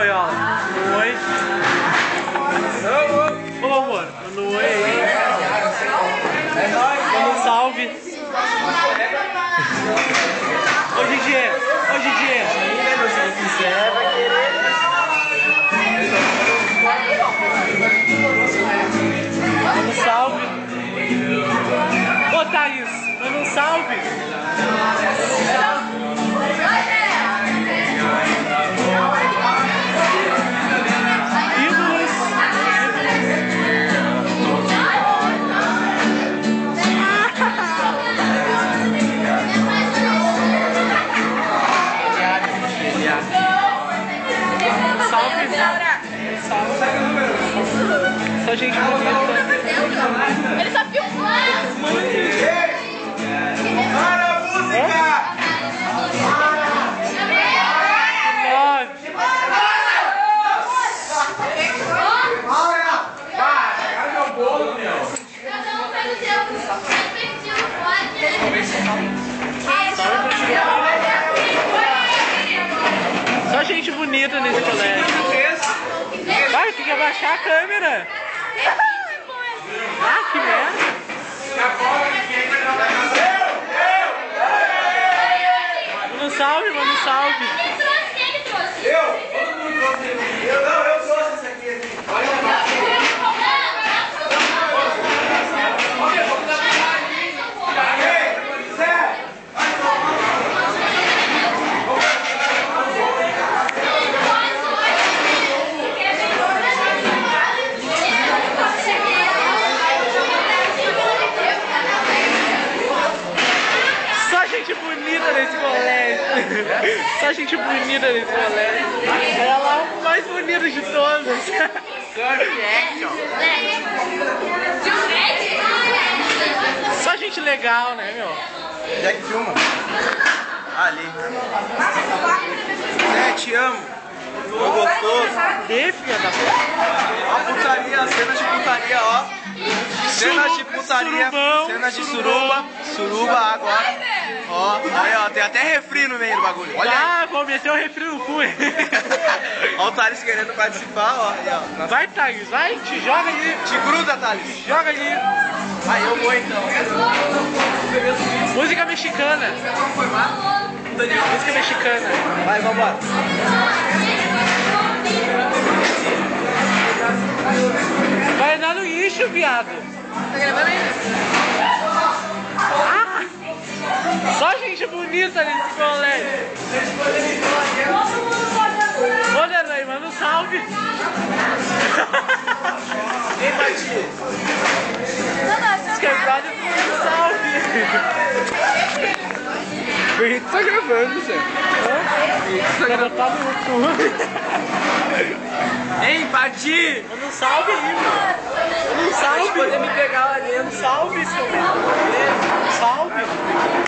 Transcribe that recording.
oi, ó. Um oi. Ô, amor, manda um oi aí. Manda um salve. Ô, Gigi. Ô, Gigi. Se quiser, vai querer. Manda um salve. Ô, Thaís, manda um salve. Ídolos. Salve. Só gente bonita. Ele só filmou! Para a música! Para meu bolo, meu! Cada um pega o seu respectivo Só gente bonita nesse colégio. Vai, tem que abaixar a câmera. Ah, que merda. Manda um salve, manda um salve. Quem trouxe? Eu? Todo mundo trouxe ele. Eu trouxe esse aqui. Olha Gente bonita nesse colégio. Só gente bonita nesse colégio. Ela é o mais bonito de todos. Só gente legal, né, meu? já que filma. Ali. Zé, te amo. Tô gostoso. E filha da puta. Ó a putaria, cenas de putaria, ó. Cenas de putaria, surubão, cenas de surubão. suruba agora. Ó, aí ó, tem até refri no meio do bagulho. Olha aí. Ah, vou meter o refri no cu. Ó o Thales querendo participar, ó. Aí, ó. Nossa. Vai, Thaís, vai, te joga ali. Te gruda, Thales. Joga ali. Aí eu vou então. Música mexicana. Música mexicana. Vai, vambora. Vai andar no lixo, viado. Tá gravando ainda? Ah, só gente bonita nesse colégio. Ô, Neném, manda um salve. Quem partiu? Quebrado, manda um salve. A gente tá gravando, Zé. Ela tá no YouTube. Ei, Pati! Manda um salve aí, mano. Manda um salve. Poder me pegar lá dentro. Salve, seu menino. Salve.